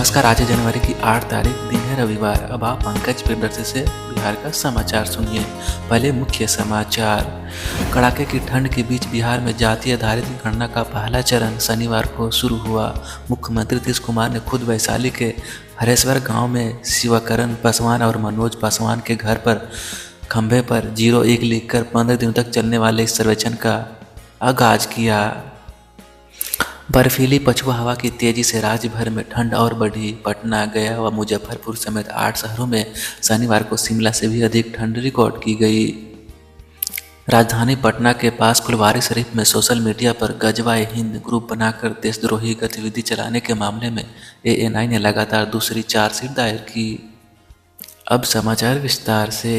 नमस्कार। आज है जनवरी की 8 तारीख, दिन है रविवार। अब आप पंकज प्रियदर्शी से बिहार का समाचार सुनिए। पहले मुख्य समाचार। कड़ाके की ठंड के बीच बिहार में जाति आधारित गणना का पहला चरण शनिवार को शुरू हुआ। मुख्यमंत्री नीतीश कुमार ने खुद वैशाली के हरेश्वर गांव में शिवकरण पासवान और मनोज पासवान के घर पर खंभे पर 01 लिखकर 15 दिनों तक चलने वाले इस सर्वेक्षण का आगाज किया। बर्फीली पछुआ हवा की तेजी से राज्य भर में ठंड और बढ़ी। पटना, गया व मुजफ्फरपुर समेत 8 शहरों में शनिवार को शिमला से भी अधिक ठंड रिकॉर्ड की गई। राजधानी पटना के पास फुलवारी शरीफ में सोशल मीडिया पर गजवा-ए-हिंद ग्रुप बनाकर देशद्रोही गतिविधि चलाने के मामले में एएनआई ने लगातार दूसरी चार्जशीट दायर की। अब समाचार विस्तार से।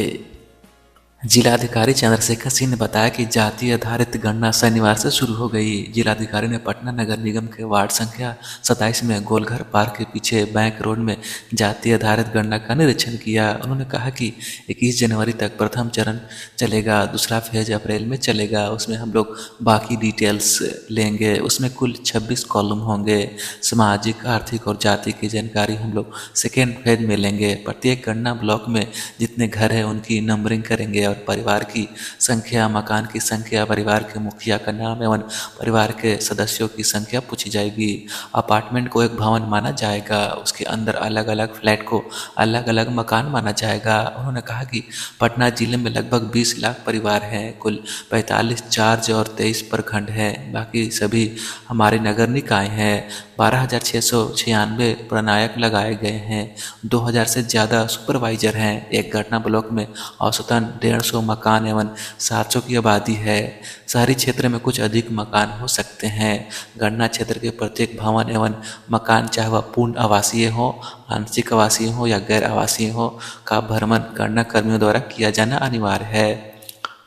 जिलाधिकारी चंद्रशेखर सिंह ने बताया कि जाति आधारित गणना शनिवार से शुरू हो गई। जिलाधिकारी ने पटना नगर निगम के वार्ड संख्या 27 में गोलघर पार्क के पीछे बैंक रोड में जाति आधारित गणना का निरीक्षण किया। उन्होंने कहा कि 21 जनवरी तक प्रथम चरण चलेगा, दूसरा फेज अप्रैल में चलेगा। उसमें हम लोग बाकी डिटेल्स लेंगे। उसमें कुल 26 कॉलम होंगे। सामाजिक, आर्थिक और जाति की जानकारी हम लोग सेकेंड फेज में लेंगे। प्रत्येक गणना ब्लॉक में जितने घर हैं उनकी नंबरिंग करेंगे और परिवार की संख्या, मकान की संख्या, परिवार के मुखिया का नाम एवं परिवार के सदस्यों की संख्या पूछी जाएगी। अपार्टमेंट को एक भवन माना जाएगा, उसके अंदर अलग अलग फ्लैट को अलग अलग मकान माना जाएगा। उन्होंने कहा कि पटना जिले में लगभग 20 लाख परिवार हैं। कुल 45 चार्ज और 23 प्रखंड हैं। बाकी सभी हमारे नगर निकाय हैं। 12,696 प्रणायक लगाए गए हैं। 2,000 से ज़्यादा सुपरवाइजर हैं। एक गणना ब्लॉक में औसतन 150 मकान एवं 700 की आबादी है। शहरी क्षेत्र में कुछ अधिक मकान हो सकते हैं। गणना क्षेत्र के प्रत्येक भवन एवं मकान, चाहे वह पूर्ण आवासीय हो, आंशिक आवासीय हो या गैर आवासीय हो, का भ्रमण गणना कर्मियों द्वारा किया जाना अनिवार्य है।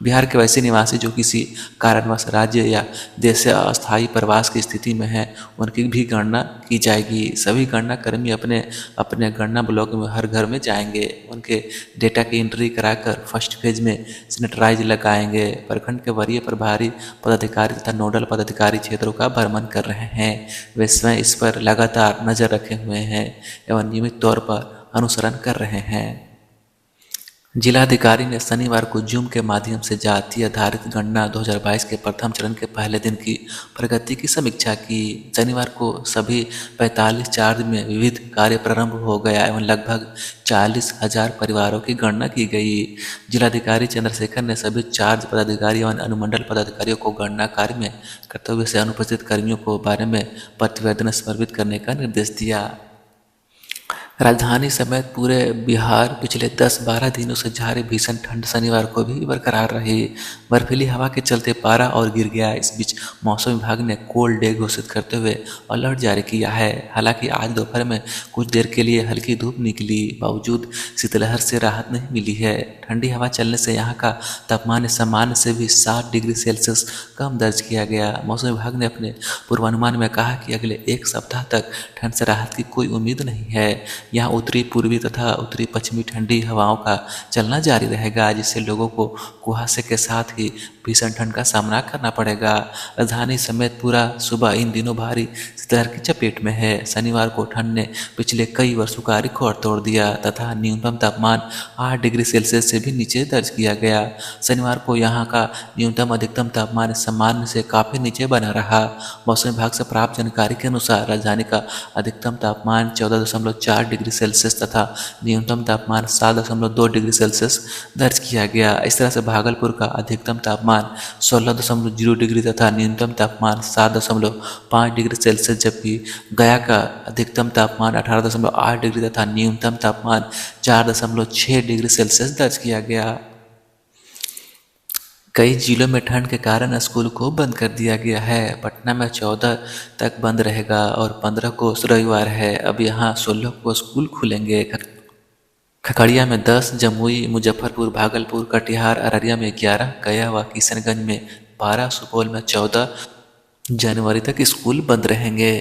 बिहार के वैसे निवासी जो किसी कारणवश राज्य या देश से अस्थायी प्रवास की स्थिति में हैं, उनकी भी गणना की जाएगी। सभी गणना कर्मी अपने अपने गणना ब्लॉक में हर घर में जाएंगे। उनके डेटा की एंट्री कराकर फर्स्ट फेज में सैनिटाइज लगाएंगे। प्रखंड के वरीय प्रभारी पदाधिकारी तथा नोडल पदाधिकारी क्षेत्रों का भ्रमण कर रहे हैं। वे स्वयं इस पर लगातार नजर रखे हुए हैं एवं नियमित तौर पर अनुसरण कर रहे हैं। जिलाधिकारी ने शनिवार को जूम के माध्यम से जाति आधारित गणना 2022 के प्रथम चरण के पहले दिन की प्रगति की समीक्षा की। शनिवार को सभी 45 चार्ज में विविध कार्य प्रारंभ हो गया एवं लगभग 40,000 परिवारों की गणना की गई। जिलाधिकारी चंद्रशेखर ने सभी चार्ज पदाधिकारी एवं अनुमंडल पदाधिकारियों को गणना कार्य में कर्तव्य से अनुपस्थित कर्मियों को बारे में प्रतिवेदन समर्पित करने का निर्देश दिया। राजधानी समेत पूरे बिहार पिछले 10-12 दिनों से जारी भीषण ठंड शनिवार को भी बरकरार रही। बर्फीली हवा के चलते पारा और गिर गया। इस बीच मौसम विभाग ने कोल्ड डे घोषित करते हुए अलर्ट जारी किया है। हालांकि आज दोपहर में कुछ देर के लिए हल्की धूप निकली, बावजूद शीतलहर से राहत नहीं मिली है। ठंडी हवा चलने से यहाँ का तापमान सामान्य से भी 7 डिग्री सेल्सियस कम दर्ज किया गया। मौसम विभाग ने अपने पूर्वानुमान में कहा कि अगले एक सप्ताह तक ठंड से राहत की कोई उम्मीद नहीं है। यहाँ उत्तरी पूर्वी तथा उत्तरी पश्चिमी ठंडी हवाओं का चलना जारी रहेगा, जिससे लोगों को कुहासे के साथ ही भीषण ठंड का सामना करना पड़ेगा। राजधानी समेत पूरा सूबा इन दिनों भारी शीतलहर की चपेट में है। शनिवार को ठंड ने पिछले कई वर्षों का रिकॉर्ड तोड़ दिया तथा न्यूनतम तापमान 8 डिग्री सेल्सियस से भी नीचे दर्ज किया गया। शनिवार को यहाँ का न्यूनतम अधिकतम तापमान सामान्य से काफ़ी नीचे बना रहा। मौसम विभाग से प्राप्त जानकारी के अनुसार राजधानी का अधिकतम तापमान 14.4 डिग्री सेल्सियस तथा न्यूनतम तापमान 7.2 डिग्री सेल्सियस दर्ज किया गया। इस तरह से भागलपुर का अधिकतम तापमान 16.0 डिग्री तथा न्यूनतम तापमान 7.5 डिग्री सेल्सियस, जबकि गया का अधिकतम तापमान 18.8 डिग्री तथा न्यूनतम तापमान 4.6 डिग्री सेल्सियस दर्ज किया गया। कई जिलों में ठंड के कारण स्कूल को बंद कर दिया गया है। पटना में 14 तक बंद रहेगा और 15 को रविवार है। अब यहाँ 16 को स्कूल खुलेंगे। खगड़िया में 10, जमुई, मुजफ्फरपुर, भागलपुर, कटिहार, अररिया में 11, गया व किशनगंज में 12, सुपौल में 14 जनवरी तक स्कूल बंद रहेंगे।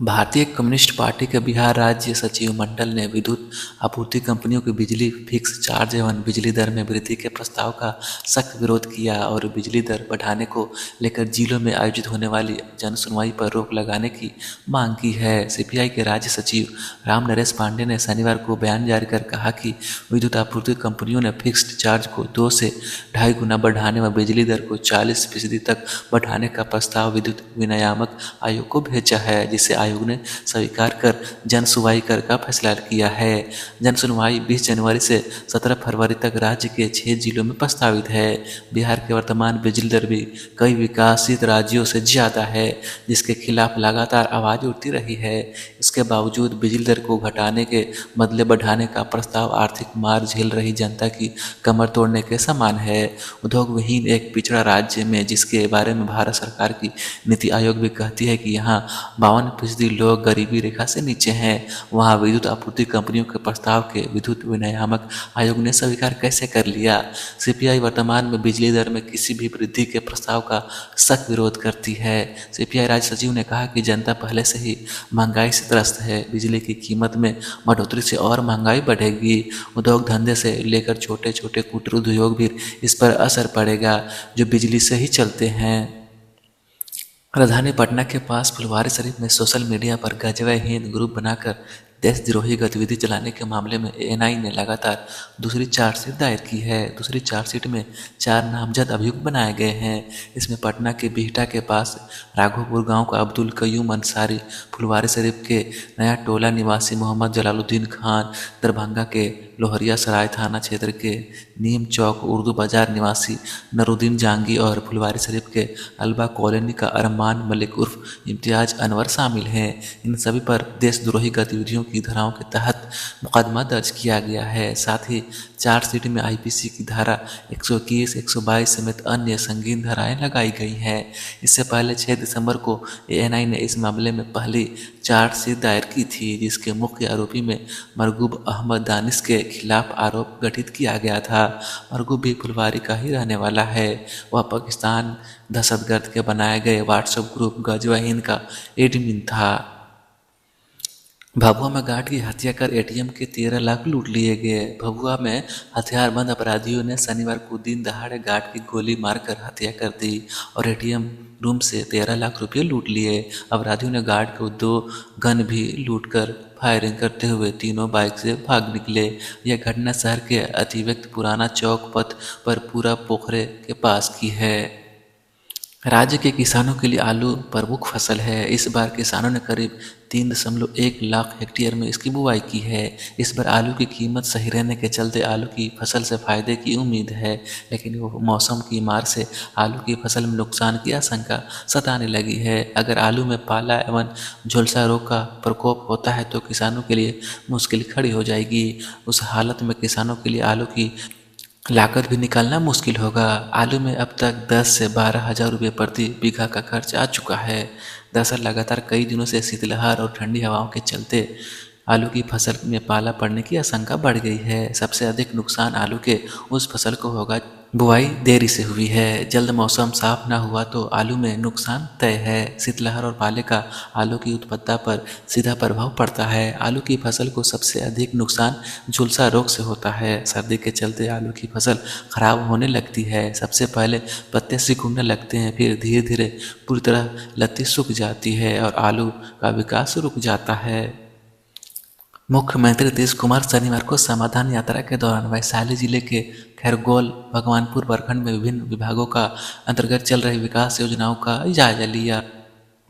भारतीय कम्युनिस्ट पार्टी के बिहार राज्य सचिव मंडल ने विद्युत आपूर्ति कंपनियों की बिजली फिक्स चार्ज एवं बिजली दर में वृद्धि के प्रस्ताव का सख्त विरोध किया और बिजली दर बढ़ाने को लेकर जिलों में आयोजित होने वाली जनसुनवाई पर रोक लगाने की मांग की है। सीपीआई के राज्य सचिव राम नरेश पांडे ने शनिवार को बयान जारी कर कहा कि विद्युत आपूर्ति कंपनियों ने फिक्स्ड चार्ज को 2 से 2.5 गुना बढ़ाने व बिजली दर को 40% तक बढ़ाने का प्रस्ताव विद्युत विनियामक आयोग को भेजा है, जिसे आयोग ने स्वीकार कर जन सुनवाई कर का फैसला किया है। जन सुनवाई 20 जनवरी से 17 फरवरी तक राज्य के 6 जिलों में प्रस्तावित है। बिहार के वर्तमान बिजली दर भी कई विकसित राज्यों से ज़्यादा है, जिसके खिलाफ लगातार आवाज़ उठती रही है। इसके बावजूद बिजली दर को घटाने के बदले बढ़ाने का प्रस्ताव आर्थिक मार झेल रही जनता की कमर तोड़ने के समान है। उद्योग विहीन एक पिछड़ा राज्य में, जिसके बारे में भारत सरकार की नीति आयोग भी कहती है कि यहाँ 52% लोग गरीबी रेखा से नीचे हैं, वहाँ विद्युत आपूर्ति कंपनियों के प्रस्ताव के विद्युत विनियामक आयोग ने स्वीकार कैसे कर लिया। सीपीआई वर्तमान में बिजली दर में किसी भी वृद्धि के प्रस्ताव का सख्त विरोध करती है। सीपीआई राज्य सचिव ने कहा कि जनता पहले से ही महंगाई से त्रस्त है, बिजली की कीमत में बढ़ोतरी से और महंगाई बढ़ेगी। उद्योग धंधे से लेकर छोटे छोटे कुटीर उद्योग भी इस पर असर पड़ेगा, जो बिजली से ही चलते हैं। राजधानी पटना के पास फुलवारीशरीफ में सोशल मीडिया पर गजवा हिंद ग्रुप बनाकर देशद्रोही गतिविधि चलाने के मामले में एएनआई ने लगातार दूसरी चार्जशीट दायर की है। दूसरी चार्जशीट में 4 नामजद अभियुक्त बनाए गए हैं। इसमें पटना के बिहटा के पास राघोपुर गांव का अब्दुल कयूम अंसारी, फुलवारीशरीफ के नया टोला निवासी मोहम्मद जलालुद्दीन खान, दरभंगा के लोहरिया सराय थाना क्षेत्र के नीम चौक उर्दू बाजार निवासी नरुद्दीन जांगी और फुलवारीशरीफ के अलबा कॉलोनी का अरमान मलिक उर्फ इम्तियाज अनवर शामिल हैं। इन सभी पर देशद्रोही गतिविधियों की धाराओं के तहत मुकदमा दर्ज किया गया है। साथ ही चार्जशीट में आईपीसी की धारा 121, 122 समेत अन्य संगीन धाराएं लगाई गई हैं। इससे पहले 6 दिसंबर को एएनआई ने इस मामले में पहली चार्जशीट दायर की थी, जिसके मुख्य आरोपी में मरगूब अहमद दानिश के खिलाफ आरोप गठित किया गया था। मरगूब भी फुलवारी का ही रहने वाला है। वह पाकिस्तान दहशतगर्द के बनाए गए व्हाट्सएप ग्रुप गजवा हिंद का एडमिन था। भभुआ में गार्ड की हत्या कर एटीएम के 13 लाख लूट लिए गए। भभुआ में हथियारबंद अपराधियों ने शनिवार को दिन दहाड़े गार्ड की गोली मारकर हत्या कर दी और एटीएम रूम से 13 लाख रुपये लूट लिए। अपराधियों ने गार्ड को 2 गन भी लूटकर फायरिंग करते हुए तीनों बाइक से भाग निकले। यह घटना शहर के अतिव्यक्त पुराना चौक पथ पर पूरा पोखरे के पास की है। राज्य के किसानों के लिए आलू प्रमुख फसल है। इस बार किसानों ने करीब 3.1 लाख हेक्टेयर में इसकी बुआई की है। इस बार आलू की कीमत सही रहने के चलते आलू की फसल से फायदे की उम्मीद है, लेकिन वो मौसम की मार से आलू की फसल में नुकसान की आशंका सताने लगी है। अगर आलू में पाला एवं झुलसा रोग का प्रकोप होता है तो किसानों के लिए मुश्किल खड़ी हो जाएगी। उस हालत में किसानों के लिए आलू की लागत भी निकालना मुश्किल होगा। आलू में अब तक 10 से 12 हज़ार रुपये प्रति बीघा का खर्च आ चुका है। दरअसल लगातार कई दिनों से शीतलहर और ठंडी हवाओं के चलते आलू की फसल में पाला पड़ने की आशंका बढ़ गई है। सबसे अधिक नुकसान आलू के उस फसल को होगा बुआई देरी से हुई है। जल्द मौसम साफ न हुआ तो आलू में नुकसान तय है। शीतलहर और पाले का आलू की उत्पादकता पर सीधा प्रभाव पड़ता है। आलू की फसल को सबसे अधिक नुकसान झुलसा रोग से होता है। सर्दी के चलते आलू की फसल खराब होने लगती है। सबसे पहले पत्ते सिकुड़ने लगते हैं, फिर धीरे धीरे पूरी तरह लत्ती सूख जाती है और आलू का विकास रुक जाता है। मुख्यमंत्री नीतीश कुमार शनिवार को समाधान यात्रा के दौरान वैशाली जिले के खैरगोल भगवानपुर प्रखंड में विभिन्न विभागों का अंतर्गत चल रही विकास योजनाओं का जायजा लिया।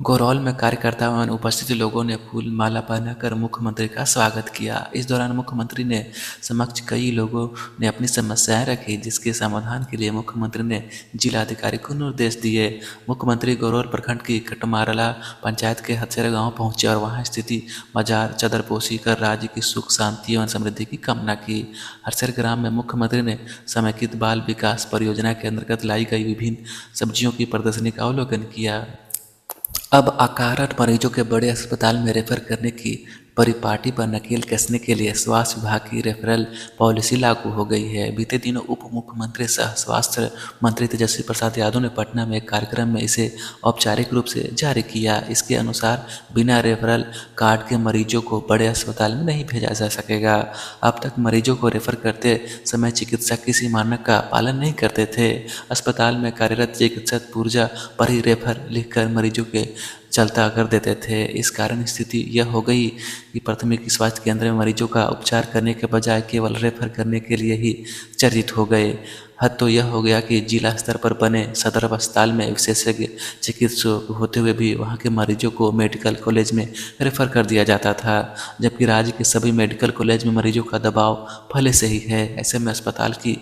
गोरौल में कार्यकर्ताओं एवं उपस्थित लोगों ने फूल माला पहनाकर मुख्यमंत्री का स्वागत किया। इस दौरान मुख्यमंत्री ने समक्ष कई लोगों ने अपनी समस्याएं रखी, जिसके समाधान के लिए मुख्यमंत्री ने जिलाधिकारी को निर्देश दिए। मुख्यमंत्री गोरौल प्रखंड की कटमारला पंचायत के हथसेरा गांव पहुंचे और वहां स्थिति मजार चदरपोशी कर राज्य की सुख शांति एवं समृद्धि की कामना की। हरसेर ग्राम में मुख्यमंत्री ने समेकित बाल विकास परियोजना के अंतर्गत लाई गई विभिन्न सब्जियों की प्रदर्शनी का अवलोकन किया। अब अकारण मरीजों के बड़े अस्पताल में रेफर करने की परिपाटी पर नकेल कसने के लिए स्वास्थ्य विभाग की रेफरल पॉलिसी लागू हो गई है। बीते दिनों उप मुख्यमंत्री सह स्वास्थ्य मंत्री तेजस्वी प्रसाद यादव ने पटना में एक कार्यक्रम में इसे औपचारिक रूप से जारी किया। इसके अनुसार बिना रेफरल कार्ड के मरीजों को बड़े अस्पताल में नहीं भेजा जा सकेगा। अब तक मरीजों को रेफर करते समय चिकित्सक किसी मानक का पालन नहीं करते थे। अस्पताल में कार्यरत चिकित्सक पुर्जा पर ही रेफर लिखकर मरीजों के चलता कर देते थे। इस कारण स्थिति यह हो गई कि प्राथमिक स्वास्थ्य केंद्र में मरीजों का उपचार करने के बजाय केवल रेफर करने के लिए ही चर्चित हो गए। हद तो यह हो गया कि जिला स्तर पर बने सदर अस्पताल में विशेषज्ञ चिकित्सक होते हुए भी वहां के मरीजों को मेडिकल कॉलेज में रेफर कर दिया जाता था, जबकि राज्य के सभी मेडिकल कॉलेज में मरीजों का दबाव पहले से ही है। ऐसे में अस्पताल की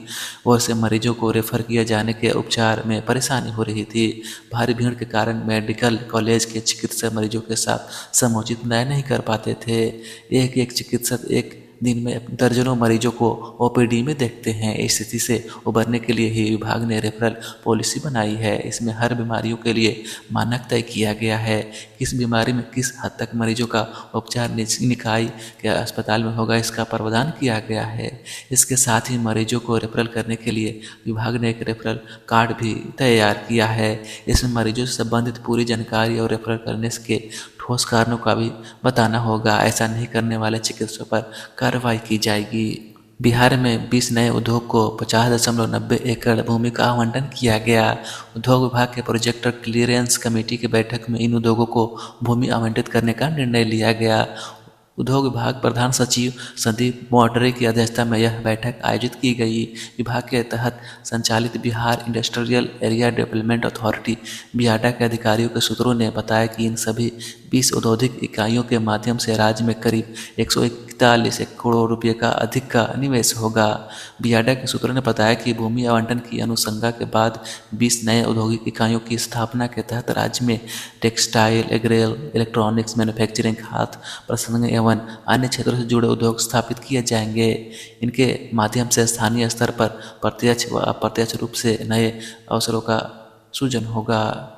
ओर से मरीजों को रेफर किए जाने के उपचार में परेशानी हो रही थी। भारी भीड़ के कारण मेडिकल कॉलेज के चिकित्सक मरीजों के साथ समुचित न्याय नहीं कर पाते थे। एक चिकित्सक एक दिन में दर्जनों मरीजों को ओपीडी में देखते हैं। इस स्थिति से उबरने के लिए ही विभाग ने रेफरल पॉलिसी बनाई है। इसमें हर बीमारियों के लिए मानक तय किया गया है। किस बीमारी में किस हद तक मरीजों का उपचार निकाय के अस्पताल में होगा, इसका प्रावधान किया गया है। इसके साथ ही मरीजों को रेफरल करने के लिए विभाग ने एक रेफरल कार्ड भी तैयार किया है। इसमें मरीजों से संबंधित पूरी जानकारी और रेफरल करने के ठोस कारणों का भी बताना होगा। ऐसा नहीं करने वाले चिकित्सकों पर कार्रवाई की जाएगी। बिहार में 20 नए उद्योग को 50.90 एकड़ भूमि का आवंटन किया गया। उद्योग विभाग के प्रोजेक्ट क्लियरेंस कमेटी की बैठक में इन उद्योगों को भूमि आवंटित करने का निर्णय लिया गया। उद्योग विभाग प्रधान सचिव संदीप मोटरे की अध्यक्षता में यह बैठक आयोजित की गई। विभाग के तहत संचालित Bihar industrial area development authority BIADA के अधिकारियों के सूत्रों ने बताया कि इन सभी 20 औद्योगिक इकाइयों के माध्यम से राज्य में करीब 141 करोड़ रुपये का अधिक का निवेश होगा। बियाडा के सूत्रों ने बताया कि भूमि आवंटन की अनुशंसा के बाद 20 नए औद्योगिक इकाइयों की स्थापना के तहत राज्य में टेक्सटाइल, एग्रेल, इलेक्ट्रॉनिक्स, मैन्युफैक्चरिंग, खाद्य प्रसंस्करण एवं अन्य क्षेत्रों से जुड़े उद्योग स्थापित किए जाएंगे। इनके माध्यम से स्थानीय स्तर पर प्रत्यक्ष व अप्रत्यक्ष रूप से नए अवसरों का सृजन होगा।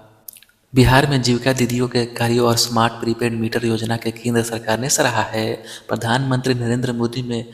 बिहार में जीविका दीदियों के कार्यों और स्मार्ट प्रीपेड मीटर योजना के केंद्र सरकार ने सराहा है। प्रधानमंत्री नरेंद्र मोदी में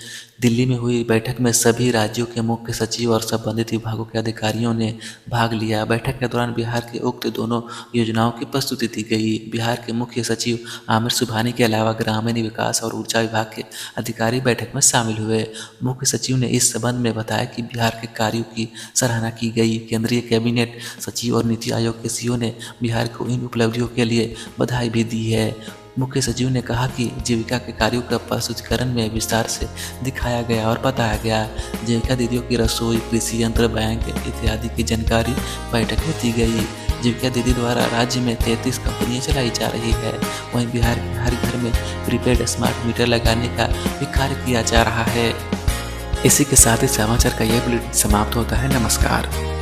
दिल्ली में हुई बैठक में सभी राज्यों के मुख्य सचिव और संबंधित विभागों के अधिकारियों ने भाग लिया। बैठक के दौरान बिहार के उक्त दोनों योजनाओं की प्रस्तुति दी गई। बिहार के मुख्य सचिव आमिर सुबहानी के अलावा ग्रामीण विकास और ऊर्जा विभाग के अधिकारी बैठक में शामिल हुए। मुख्य सचिव ने इस संबंध में बताया कि बिहार के कार्यों की सराहना की गई। केंद्रीय कैबिनेट सचिव और नीति आयोग के सीईओ ने बिहार को इन उपलब्धियों के लिए बधाई भी दी है। मुख्य सचिव ने कहा कि जीविका के कार्यों का प्रस्तुतिकरण में विस्तार से दिखाया गया और बताया गया। जीविका दीदियों की रसोई, कृषि यंत्र, बैंक इत्यादि की जानकारी बैठक में दी गई। जीविका दीदी द्वारा राज्य में 33 कंपनियां चलाई जा रही है। वहीं बिहार के हर घर में प्रीपेड स्मार्ट मीटर लगाने का भी कार्य किया जा रहा है। इसी के साथ ही समाचार का यह बुलेटिन समाप्त होता है। नमस्कार।